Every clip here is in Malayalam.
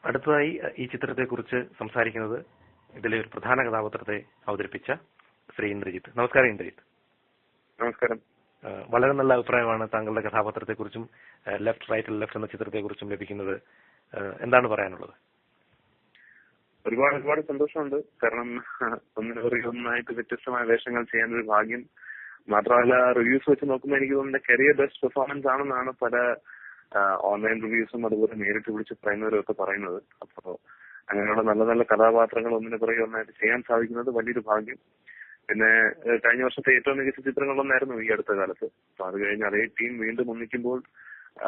അടുത്തതായി ഈ ചിത്രത്തെക്കുറിച്ച് സംസാരിക്കുന്നത് ഇതിലെ ഒരു പ്രധാന കഥാപാത്രത്തെ അവതരിപ്പിച്ച ശ്രീ ഇന്ദ്രജിത്ത്. നമസ്കാരം ഇന്ദ്രജിത്ത്. നമസ്കാരം. വളരെ നല്ല അഭിപ്രായമാണ് താങ്കളുടെ കഥാപാത്രത്തെക്കുറിച്ചും ലെഫ്റ്റ് റൈറ്റ് ലെഫ്റ്റ് എന്ന ചിത്രത്തെക്കുറിച്ചും ലഭിക്കുന്നത്. എന്താണ് പറയാനുള്ളത്? ഒരുപാട് സന്തോഷമുണ്ട്. കാരണം ഒന്നായിട്ട് വ്യത്യസ്തമായ വേഷങ്ങൾ ചെയ്യാനൊരു ഭാഗ്യം. മാത്രമല്ല, റിവ്യൂസ് വെച്ച് നോക്കുമ്പോൾ എനിക്ക് തോന്നുന്ന കരിയർ ബെസ്റ്റ് പെർഫോമൻസ് ആണെന്നാണ് പല ഓൺലൈൻ റിവ്യൂസും അതുപോലെ നേരിട്ട് വിളിച്ച് പറയുന്നവരും ഒക്കെ പറയുന്നത്. അപ്പോൾ അങ്ങനെയുള്ള നല്ല നല്ല കഥാപാത്രങ്ങൾ ഒന്നിനു പുറകെ ഒന്നായിട്ട് ചെയ്യാൻ സാധിക്കുന്നത് വലിയൊരു ഭാഗ്യം. പിന്നെ കഴിഞ്ഞ വർഷത്തെ ഏറ്റവും മികച്ച ചിത്രങ്ങളൊന്നായിരുന്നു ഈ അടുത്ത കാലത്ത്. അപ്പൊ അത് കഴിഞ്ഞ് അതേ ടീം വീണ്ടും ഒന്നിക്കുമ്പോൾ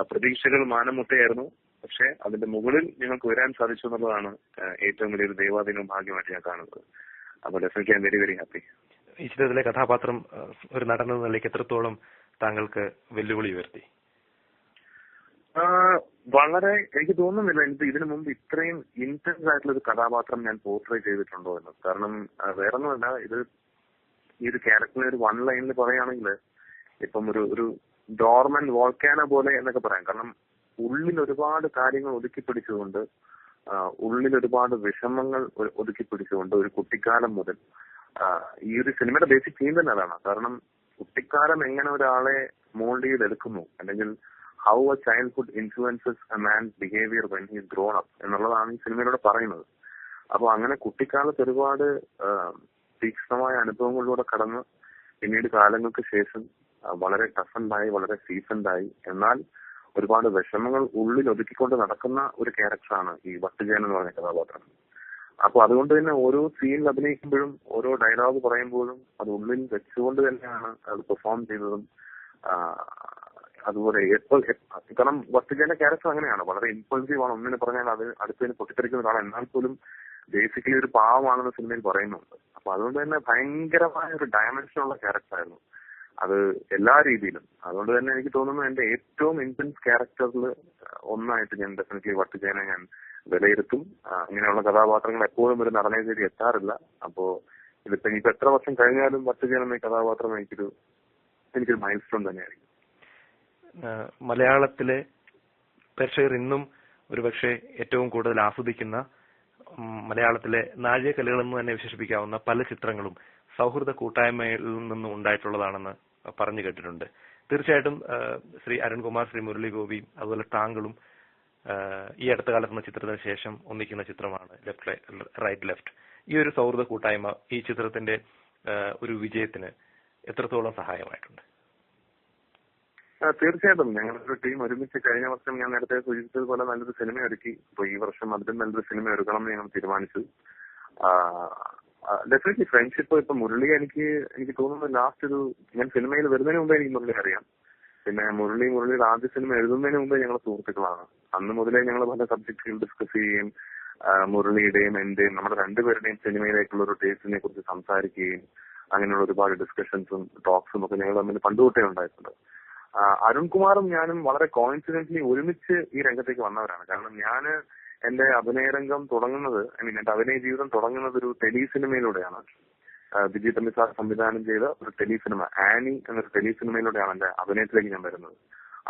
പ്രതീക്ഷകൾ മാനം മുട്ടയായിരുന്നു. പക്ഷെ അതിന്റെ മുകളിൽ ഞങ്ങൾക്ക് വരാൻ സാധിച്ചു എന്നുള്ളതാണ് ഏറ്റവും വലിയൊരു ദൈവാധീനവും ഭാഗ്യമായിട്ട് ഞാൻ കാണുന്നത്. അപ്പോൾ definitely I am very very happy. ഈ ചിത്രത്തിലെ കഥാപാത്രം ഒരു നടൻ എന്ന നിലയ്ക്ക് എത്രത്തോളം താങ്കൾക്ക് വെല്ലുവിളി ഉയർത്തി? വളരെ എനിക്ക് തോന്നുന്നില്ല എനിക്ക് ഇതിനു മുമ്പ് ഇത്രയും ഇന്റൻസ് ആയിട്ടുള്ള ഒരു കഥാപാത്രം ഞാൻ പോർട്രേ ചെയ്തിട്ടുണ്ടോ എന്ന്. കാരണം വേറൊന്നുമല്ല, ഈ ഒരു ക്യാരക്ടറിനെ ഒരു വൺ ലൈനിൽ പറയുകയാണെങ്കിൽ ഇപ്പം ഒരു ഡോർമൻ വോൾക്കാനോ പോലെ എന്നൊക്കെ പറയാം. കാരണം ഉള്ളിൽ ഒരുപാട് കാര്യങ്ങൾ ഒതുക്കി പിടിച്ചുകൊണ്ട്, ഉള്ളിൽ ഒരുപാട് വിഷമങ്ങൾ ഒതുക്കി പിടിച്ചുകൊണ്ട് ഒരു കുട്ടിക്കാലം മുതൽ ഈ ഒരു സിനിമയുടെ ബേസിക് തീം തന്നെ അതാണ്. കാരണം കുട്ടിക്കാലം എങ്ങനെ ഒരാളെ മോൾഡ് ചെയ്തെടുക്കുന്നു, അല്ലെങ്കിൽ how A childhood influences A man's behaviour when he is grown up എന്നുള്ളതാണ് ഈ സിനിമയിലൂടെ പറയുന്നത്. അപ്പോൾ അങ്ങനെ കുട്ടിക്കാലത്ത് ഒരുപാട് തീക്ഷ്ണമായ അനുഭവങ്ങളിലൂടെ കടന്ന് പിന്നീട് കാലങ്ങൾക്ക് ശേഷം വളരെ ടഫൻഡായി, വളരെ സീസൺഡായി, എന്നാൽ ഒരുപാട് വിഷമങ്ങൾ ഉള്ളിൽ ഒതുക്കിക്കൊണ്ട് നടക്കുന്ന ഒരു ക്യാരക്ടറാണ് ഈ വട്ടുജയൻ എന്ന് പറഞ്ഞ കഥാപാത്രം. അപ്പൊ അതുകൊണ്ട് തന്നെ ഓരോ സീനിൽ അഭിനയിക്കുമ്പോഴും ഓരോ ഡയലോഗ് പറയുമ്പോഴും അത് ഉള്ളിൽ വെച്ചുകൊണ്ട് തന്നെയാണ് അത് പെർഫോം ചെയ്തതും. അതുപോലെ കാരണം വട്ടുജയന്റെ ക്യാരക്ടർ അങ്ങനെയാണ്, വളരെ ഇമ്പൾസീവ് ആണ്. ഒന്നിനെ പറഞ്ഞാൽ അത് അടുത്തതിന് പൊട്ടിത്തെറിക്കുന്ന ഒരാളാണ്. എന്നാൽ പോലും ബേസിക്കലി ഒരു പാവമാണെന്ന് സിനിമയിൽ പറയുന്നുണ്ട്. അപ്പൊ അതുകൊണ്ട് തന്നെ ഭയങ്കരമായ ഒരു ഡയമെൻഷനുള്ള ക്യാരക്ടറായിരുന്നു അത് എല്ലാ രീതിയിലും. അതുകൊണ്ട് തന്നെ എനിക്ക് തോന്നുന്നു എന്റെ ഏറ്റവും ഇന്റൻസ് ക്യാരക്ടറിൽ ഒന്നായിട്ട് ഞാൻ ഡെഫിനറ്റ്ലി വട്ടുജയനെ ഞാൻ വിലയിരുത്തും. ഇങ്ങനെയുള്ള കഥാപാത്രങ്ങൾ എപ്പോഴും ഒരു നടനെ തേടി എത്താറില്ല. അപ്പോ ഇനിയിപ്പോ എത്ര വർഷം കഴിഞ്ഞാലും വട്ടുജയൻ എന്ന കഥാപാത്രം എനിക്കൊരു മൈൽ സ്റ്റോൺ തന്നെയായിരിക്കും. മലയാളത്തിലെ പ്രേക്ഷകർ ഇന്നും ഒരുപക്ഷെ ഏറ്റവും കൂടുതൽ ആസ്വദിക്കുന്ന, മലയാളത്തിലെ നാഴികക്കല്ലുകൾ എന്ന് തന്നെ വിശേഷിപ്പിക്കാവുന്ന പല ചിത്രങ്ങളും സൗഹൃദ കൂട്ടായ്മയിൽ നിന്നും ഉണ്ടായിട്ടുള്ളതാണെന്ന് പറഞ്ഞു കേട്ടിട്ടുണ്ട്. തീർച്ചയായിട്ടും ശ്രീ അരുൺകുമാർ, ശ്രീ മുരളി ഗോപി, അതുപോലെ താങ്കളും ഈ അടുത്ത കാലത്ത് എന്ന ചിത്രത്തിന് ശേഷം ഒന്നിക്കുന്ന ചിത്രമാണ് ലെഫ്റ്റ് റൈറ്റ് ലെഫ്റ്റ്. ഈ ഒരു സൗഹൃദ കൂട്ടായ്മ ഈ ചിത്രത്തിന്റെ ഒരു വിജയത്തിന് എത്രത്തോളം സഹായമായിട്ടുണ്ട്? തീർച്ചയായിട്ടും ഞങ്ങളൊരു ടീം ഒരുമിച്ച് കഴിഞ്ഞ വർഷം ഞാൻ നേരത്തെ സൂചിപ്പിച്ചതുപോലെ നല്ലൊരു സിനിമ ഒരുക്കി. അപ്പൊ ഈ വർഷം അതിലും നല്ലൊരു സിനിമ ഒരുക്കണം എന്ന് ഞങ്ങൾ തീരുമാനിച്ചു. ഡെഫിനറ്റ്ലി ഫ്രണ്ട്ഷിപ്പ് ഇപ്പൊ മുരളി എനിക്ക് തോന്നുന്നു ലാസ്റ്റ് ഞാൻ സിനിമയിൽ വരുന്നതിന് മുമ്പേ എനിക്ക് മുരളി അറിയാം. പിന്നെ മുരളിയുടെ ആദ്യ സിനിമ എഴുതുന്നതിന് മുമ്പേ ഞങ്ങൾ സുഹൃത്തുക്കളാണ്. അന്ന് മുതലേ ഞങ്ങൾ പല സബ്ജക്റ്റുകൾ ഡിസ്കസ് ചെയ്യുകയും മുരളിയുടെയും എന്റെയും നമ്മുടെ രണ്ടുപേരുടെയും സിനിമയിലേക്കുള്ള ഒരു ടേസ്റ്റിനെ കുറിച്ച് സംസാരിക്കുകയും അങ്ങനെയുള്ള ഒരുപാട് ഡിസ്കഷൻസും ടോക്സും ഒക്കെ ഞങ്ങൾ തമ്മിൽ പണ്ടുതൊട്ടേ ഉണ്ടായിട്ടുണ്ട്. അരുൺകുമാറും ഞാനും വളരെ കോയിൻസിഡന്റ്ലി ഒരുമിച്ച് ഈ രംഗത്തേക്ക് വന്നവരാണ്. കാരണം ഞാൻ എന്റെ അഭിനയരംഗം തുടങ്ങുന്നത്, എന്റെ അഭിനയ ജീവിതം തുടങ്ങുന്നത് ഒരു ടെലിസിനിമയിലൂടെയാണ്. വിജയ് തമ്പി സാർ സംവിധാനം ചെയ്ത ഒരു ടെലിസിനിമ ആനി എന്നൊരു ടെലിസിനിമയിലൂടെയാണ് എന്റെ അഭിനയത്തിലേക്ക് ഞാൻ വരുന്നത്.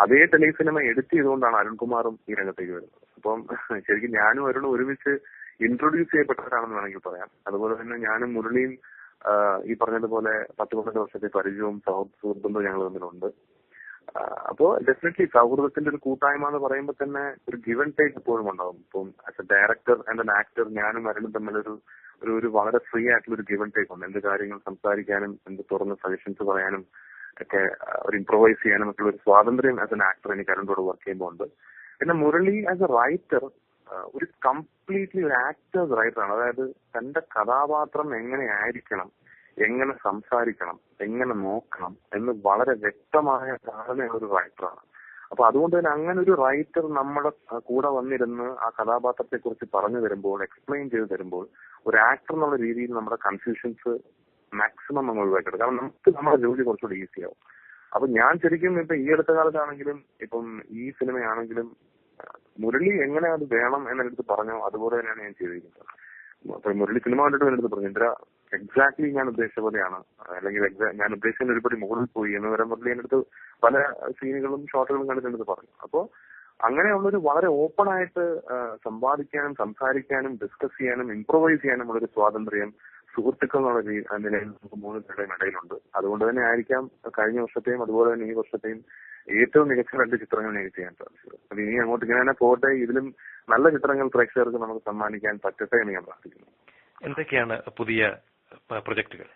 അതേ ടെലിസിനിമ എഡിറ്റ് ചെയ്തുകൊണ്ടാണ് അരുൺകുമാറും ഈ രംഗത്തേക്ക് വരുന്നത്. അപ്പം ശരിക്കും ഞാനും അരുണും ഒരുമിച്ച് ഇൻട്രൊഡ്യൂസ് ചെയ്യപ്പെട്ടവരാണെന്ന് വേണമെങ്കിൽ പറയാം. അതുപോലെ തന്നെ ഞാനും മുരളിയും ഈ പറഞ്ഞതുപോലെ 10-12 വർഷത്തെ പരിചയവും സുഹൃത്തുബന്ധവും ഞങ്ങൾ തമ്മിലുണ്ട്. അപ്പോ ഡെഫിനറ്റ്ലി സൗഹൃദത്തിന്റെ ഒരു കൂട്ടായ്മ എന്ന് പറയുമ്പോൾ തന്നെ ഒരു ഗിവ് ആൻഡ് ടേക്ക് എപ്പോഴും ഉണ്ടാവും. ഇപ്പം as A director and an actor ഞാനും അരുണും തമ്മിലൊരു വളരെ ഫ്രീ ആയിട്ടുള്ള ഒരു ഗിവ് ആൻഡ് ടേക്ക് ഉണ്ട്. എന്ത് കാര്യങ്ങൾ സംസാരിക്കാനും എന്ത് തുറന്ന് സജഷൻസ് പറയാനും ഒക്കെ ഒരു ഇംപ്രൊവൈസ് ചെയ്യാനും ഒക്കെ ഒരു സ്വാതന്ത്ര്യം ആസ് എൻ ആക്ടർ എനിക്ക് അരുണോട് വർക്ക് ചെയ്യുമ്പോൾ ഉണ്ട്. പിന്നെ മുരളി ആസ് എ റൈറ്റർ ഒരു കംപ്ലീറ്റ്ലി ഒരു ആക്ടേഴ്സ് റൈറ്ററാണ്. അതായത് തന്റെ കഥാപാത്രം എങ്ങനെ ആയിരിക്കണം, എങ്ങനെ സംസാരിക്കണം, എങ്ങനെ നോക്കണം എന്ന് വളരെ വ്യക്തമായ ധാരണയുള്ള ഒരു റൈറ്ററാണ്. അപ്പൊ അതുകൊണ്ട് തന്നെ അങ്ങനെ ഒരു റൈറ്റർ നമ്മുടെ കൂടെ വന്നിരുന്ന് ആ കഥാപാത്രത്തെ കുറിച്ച് പറഞ്ഞു തരുമ്പോൾ, എക്സ്പ്ലെയിൻ ചെയ്ത് തരുമ്പോൾ ഒരു ആക്ടർ എന്നുള്ള രീതിയിൽ നമ്മുടെ കൺഫ്യൂഷൻസ് മാക്സിമം നമ്മൾ ഒഴിവാക്കണം. കാരണം നമുക്ക് നമ്മുടെ ജോലി കുറച്ചുകൂടി ഈസിയാവും. അപ്പൊ ഞാൻ ശരിക്കും ഇപ്പൊ ഈ അടുത്ത കാലത്താണെങ്കിലും ഇപ്പം ഈ സിനിമയാണെങ്കിലും മുരളി എങ്ങനെ അത് വേണം എന്നെടുത്ത് പറഞ്ഞോ അതുപോലെ തന്നെയാണ് ഞാൻ ചെയ്തിരിക്കുന്നത്. അപ്പൊ മുരളി സിനിമ കണ്ടിട്ട് എന്നെടുത്ത് പറഞ്ഞു, ഇന്ദ്ര എക്സാക്ട്ലി ഞാൻ ഉദ്ദേശിച്ച പോലെയാണ്, അല്ലെങ്കിൽ ഞാൻ ഉദ്ദേശിച്ച ഒരുപടി മുകളിൽ പോയി എന്ന് വരെ മുരളി എന്നെടുത്ത് പല സീനുകളും ഷോട്ടുകളും കണ്ടിട്ട് പറഞ്ഞു. അപ്പോ അങ്ങനെയുള്ളൊരു വളരെ ഓപ്പൺ ആയിട്ട് സമ്പാദിക്കാനും സംസാരിക്കാനും ഡിസ്കസ് ചെയ്യാനും ഇംപ്രൊവൈസ് ചെയ്യാനും ഉള്ളൊരു സ്വാതന്ത്ര്യം സുഹൃത്തുക്കൾ എന്നുള്ള നിലയിൽ നമുക്ക് 3 പേരുടെയും ഇടയിലുണ്ട്. അതുകൊണ്ട് തന്നെ ആയിരിക്കാം കഴിഞ്ഞ വർഷത്തെയും അതുപോലെ തന്നെ ഈ വർഷത്തെയും ഏറ്റവും മികച്ച 2 ചിത്രങ്ങൾ എനിക്ക് ചെയ്യാൻ സാധിച്ചത്. അത് ഇനി അങ്ങോട്ട് ഇങ്ങനെ തന്നെ പോട്ടെ, ഇതിലും നല്ല ചിത്രങ്ങൾ പ്രേക്ഷകർക്ക് നമുക്ക് സമ്മാനിക്കാൻ പറ്റട്ടെ എന്ന് ഞാൻ പ്രാർത്ഥിക്കുന്നു. എന്തൊക്കെയാണ് പുതിയ പ്രൊജക്ടുകൾ?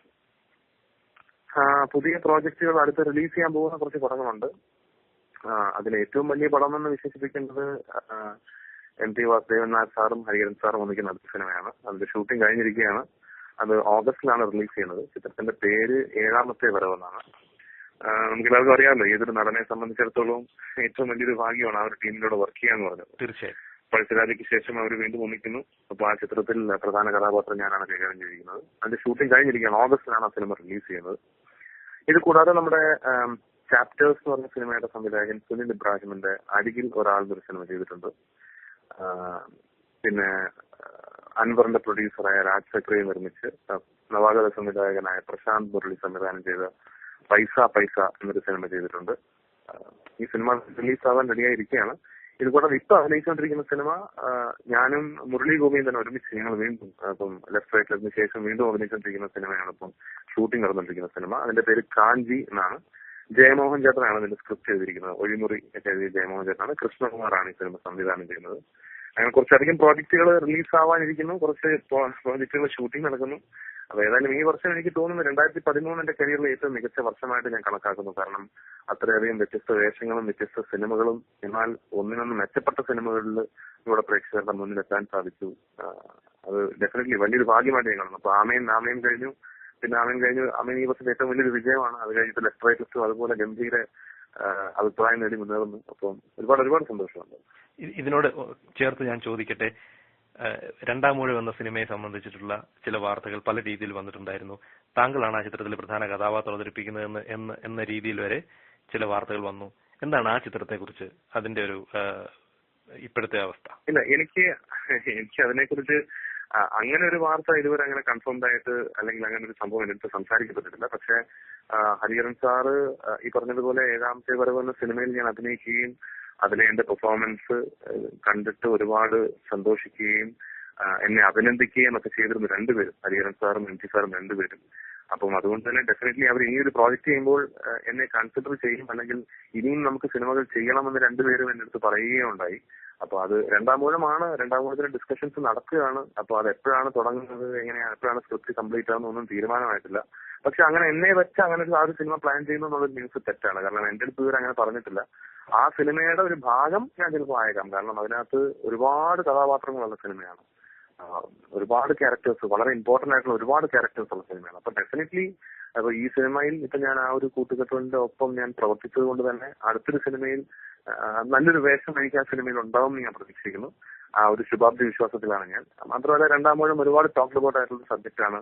പുതിയ പ്രോജക്റ്റുകൾ അടുത്ത് റിലീസ് ചെയ്യാൻ പോകുന്ന കുറച്ച് പടങ്ങളുണ്ട്. അതിൽ ഏറ്റവും വലിയ പടം എന്ന് വിശേഷിപ്പിക്കേണ്ടത് MT വാസുദേവൻ നായർ സാറും ഹരിഹരൻ സാറും ഒന്നിക്കുന്ന അടുത്ത സിനിമയാണ്. അതിന്റെ ഷൂട്ടിംഗ് കഴിഞ്ഞിരിക്കുകയാണ്. അത് ഓഗസ്റ്റിലാണ് റിലീസ് ചെയ്യുന്നത്. ചിത്രത്തിന്റെ പേര് 7ാമത്തെ വരവെന്നാണ്. നമുക്കെല്ലാവർക്കും അറിയാമല്ലോ, ഏതൊരു നടനെ സംബന്ധിച്ചിടത്തോളം ഏറ്റവും വലിയൊരു ഭാഗ്യമാണ് ആ ഒരു ടീമിലൂടെ വർക്ക് ചെയ്യാന്ന് പറഞ്ഞത്. തീർച്ചയായും. പഴശ്ശിരാജയ്ക്ക് ശേഷം അവർ വീണ്ടും ഒന്നിക്കുന്നു. അപ്പൊ ആ ചിത്രത്തിൽ പ്രധാന കഥാപാത്രം ഞാനാണ് കൈകാര്യം ചെയ്തിരിക്കുന്നത്. അതിന്റെ ഷൂട്ടിംഗ് കഴിഞ്ഞിരിക്കുകയാണ്. ഓഗസ്റ്റിലാണ് ആ സിനിമ റിലീസ് ചെയ്യുന്നത്. ഇത് കൂടാതെ നമ്മുടെ ചാപ്റ്റേഴ്സ് എന്ന് പറഞ്ഞ സിനിമയുടെ സംവിധായകൻ സുനിൽ ഇബ്രാഹിമിന്റെ അരികിൽ ഒരാൾ ഒരു സിനിമ ചെയ്തിട്ടുണ്ട്. പിന്നെ അൻവറിന്റെ പ്രൊഡ്യൂസറായ രാജ് സക്രിയെ നിർമ്മിച്ച് നവാഗത സംവിധായകനായ പ്രശാന്ത് മുരളി സംവിധാനം ചെയ്ത പൈസ പൈസ എന്നൊരു സിനിമ ചെയ്തിട്ടുണ്ട്. ഈ സിനിമ റിലീസാവാൻ റെഡിയായിരിക്കുകയാണ്. ഇത് കൂടാതെ ഇപ്പൊ അഭിനയിച്ചുകൊണ്ടിരിക്കുന്ന സിനിമ ഞാനും മുരളി ഗോവിന്ദൻ ഒരുമിച്ച് ഞങ്ങൾ വീണ്ടും ഇപ്പം ലെഫ്റ്റ് റൈറ്റ് ലെഫ്റ്റിന് ശേഷം വീണ്ടും അഭിനയിച്ചുകൊണ്ടിരിക്കുന്ന സിനിമയാണ് ഇപ്പം ഷൂട്ടിംഗ് നടന്നുകൊണ്ടിരിക്കുന്ന സിനിമ. അതിന്റെ പേര് കാഞ്ചി എന്നാണ്. ജയമോഹൻ ചേട്ടനാണ് ഇതിന്റെ സ്ക്രിപ്റ്റ് എഴുതിയിരിക്കുന്നത്. ഒഴിമുറി ഒക്കെ എഴുതിയ ജയമോഹൻ ചേട്ടനാണ്. കൃഷ്ണകുമാറാണ് ഈ സിനിമ സംവിധാനം ചെയ്യുന്നത്. അങ്ങനെ കുറച്ചധികം പ്രോജക്റ്റുകൾ റിലീസ് ആവാനിരിക്കുന്നു. കുറച്ച് പ്രോജക്റ്റുകൾ ഷൂട്ടിംഗ് നടക്കുന്നു. അപ്പൊ ഏതായാലും ഈ വർഷം എനിക്ക് തോന്നുന്നു 2013 എന്റെ കരിയറിൽ ഏറ്റവും മികച്ച വർഷമായിട്ട് ഞാൻ കണക്കാക്കുന്നു. കാരണം അത്രയധികം വ്യത്യസ്ത വേഷങ്ങളും വ്യത്യസ്ത സിനിമകളും, എന്നാൽ ഒന്നിനൊന്ന് മെച്ചപ്പെട്ട സിനിമകളിൽ ഇവിടെ പ്രേക്ഷകരുടെ മുന്നിലെത്താൻ സാധിച്ചു. അത് ഡെഫിനറ്റ്ലി വലിയൊരു ഭാഗ്യമായിട്ട് ഞാൻ കാണുന്നു. അപ്പൊ ആമയും കഴിഞ്ഞു. പിന്നെ ആമയും ഈ വർഷത്തെ ഏറ്റവും വലിയൊരു വിജയമാണ്. അത് കഴിഞ്ഞിട്ട് ലെഫ്റ്റ് റൈറ്റ് ലിസ്റ്റും അതുപോലെ ഗംഭീര അഭിപ്രായം നേടി മുന്നേറുന്നു. അപ്പം ഒരുപാട് സന്തോഷമുണ്ട്. ഇതിനോട് ചേർത്ത് ഞാൻ ചോദിക്കട്ടെ, 2ാമൂഴം എന്ന സിനിമയെ സംബന്ധിച്ചിട്ടുള്ള ചില വാർത്തകൾ പല രീതിയിൽ വന്നിട്ടുണ്ടായിരുന്നു. താങ്കളാണ് ആ ചിത്രത്തിൽ പ്രധാന കഥാപാത്രം അവതരിപ്പിക്കുന്നത് എന്ന രീതിയിൽ വരെ ചില വാർത്തകൾ വന്നു. എന്താണ് ആ ചിത്രത്തെ കുറിച്ച് അതിന്റെ ഒരു ഇപ്പോഴത്തെ അവസ്ഥ? ഇല്ല, എനിക്ക് അതിനെക്കുറിച്ച് അങ്ങനെ ഒരു വാർത്ത ഇതുവരെ അങ്ങനെ കൺഫേംഡ് ആയിട്ട് അല്ലെങ്കിൽ അങ്ങനെ ഒരു സംഭവം എന്റെ അടുത്ത് സംസാരിക്കപ്പെട്ടിട്ടില്ല. പക്ഷെ ഹരിഹരൻ സാറ് ഈ പറഞ്ഞതുപോലെ 7ാമത്തെ വരവ് എന്ന സിനിമയിൽ ഞാൻ അഭിനയിക്കുകയും അതിലെ എന്റെ പെർഫോമൻസ് കണ്ടിട്ട് ഒരുപാട് സന്തോഷിക്കുകയും എന്നെ അഭിനന്ദിക്കുകയും ഒക്കെ ചെയ്തിരുന്നു രണ്ടുപേരും, ഹരിഹരൻ സാറും MT സാറും രണ്ടുപേരും. അപ്പം അതുകൊണ്ട് തന്നെ ഡെഫിനറ്റ്ലി അവർ ഈ ഒരു പ്രോജക്ട് ചെയ്യുമ്പോൾ എന്നെ കൺസിഡർ ചെയ്യും, അല്ലെങ്കിൽ ഇനിയും നമുക്ക് സിനിമകൾ ചെയ്യണമെന്ന് രണ്ടുപേരും എന്റെ അടുത്ത് പറയുകയുണ്ടായി. അപ്പൊ അത് 2ാമൂഴമാണ്. 2ാമൂഴത്തിന് ഡിസ്കഷൻസ് നടക്കുകയാണ്. അപ്പൊ അത് എപ്പോഴാണ് തുടങ്ങുന്നത്, എപ്പോഴാണ് സ്ക്രിപ്റ്റ് കംപ്ലീറ്റ് ആവുന്നൊന്നും തീരുമാനമായിട്ടില്ല. പക്ഷെ അങ്ങനെ എന്നെ വെച്ച് അങ്ങനെ ആ ഒരു സിനിമ പ്ലാൻ ചെയ്യുന്നു എന്നുള്ളൊരു ന്യൂസ് തെറ്റാണ്. കാരണം എന്റെ അടുത്ത് ഇവർ അങ്ങനെ പറഞ്ഞിട്ടില്ല. ആ സിനിമയുടെ ഒരു ഭാഗം ഞാൻ ചിലപ്പോൾ ആയേക്കാം. കാരണം അതിനകത്ത് ഒരുപാട് കഥാപാത്രങ്ങളുള്ള സിനിമയാണ്. ഒരുപാട് ക്യാരക്ടേഴ്സ്, വളരെ ഇമ്പോർട്ടന്റ് ആയിട്ടുള്ള ഒരുപാട് ക്യാരക്ടേഴ്സ് ഉള്ള സിനിമയാണ്. അപ്പൊ ഡെഫിനറ്റ്ലി അപ്പൊ ഈ സിനിമയിൽ ഇപ്പൊ ഞാൻ ആ ഒരു കൂട്ടുകെട്ടിന്റെ ഒപ്പം ഞാൻ പ്രവർത്തിച്ചത് കൊണ്ട് തന്നെ അടുത്തൊരു സിനിമയിൽ നല്ലൊരു വേഷം എനിക്ക് ആ സിനിമയിൽ ഉണ്ടാവും എന്ന് ഞാൻ പ്രതീക്ഷിക്കുന്നു. ആ ഒരു ശുഭാപ്തി വിശ്വാസത്തിലാണ് ഞാൻ. മാത്രമല്ല 2ാമൂഴം ഒരുപാട് ടോക്ഡ് അബൌട്ട് ആയിട്ടുള്ള സബ്ജക്റ്റ് ആണ്.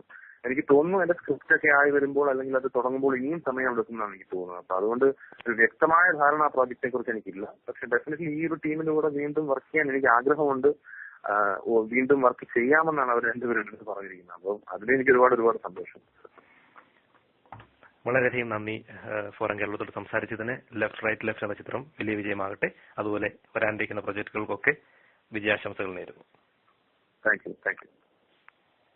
എനിക്ക് തോന്നുന്നു എന്റെ സ്ക്രിപ്റ്റ് ഒക്കെ ആയി വരുമ്പോൾ അല്ലെങ്കിൽ അത് തുടങ്ങുമ്പോൾ ഇനിയും സമയം എടുക്കുമെന്നാണ് എനിക്ക് തോന്നുന്നത്. അപ്പൊ അതുകൊണ്ട് ഒരു വ്യക്തമായ ധാരണ ആ പ്രോജക്റ്റിനെ കുറിച്ച് എനിക്കില്ല. പക്ഷെ ഡെഫിനറ്റ്ലി ഈ ഒരു ടീമിന്റെ കൂടെ വീണ്ടും വർക്ക് ചെയ്യാൻ എനിക്ക് ആഗ്രഹമുണ്ട്. വീണ്ടും വർക്ക് ചെയ്യാമെന്നാണ് അവർ രണ്ടുപേരും എടുത്ത് പറഞ്ഞിരിക്കുന്നത്. അപ്പം അതിലെനിക്ക് ഒരുപാട് സന്തോഷം. വളരെയധികം നന്ദി ഫോറം കേരളത്തോട് സംസാരിച്ചതിന്. ലെഫ്റ്റ് റൈറ്റ് ലെഫ്റ്റ് എന്ന ചിത്രം വലിയ വിജയമാകട്ടെ. അതുപോലെ വരാനിരിക്കുന്ന പ്രൊജക്ടുകൾക്കൊക്കെ വിജയാശംസകൾ നേരുന്നു. Thank you.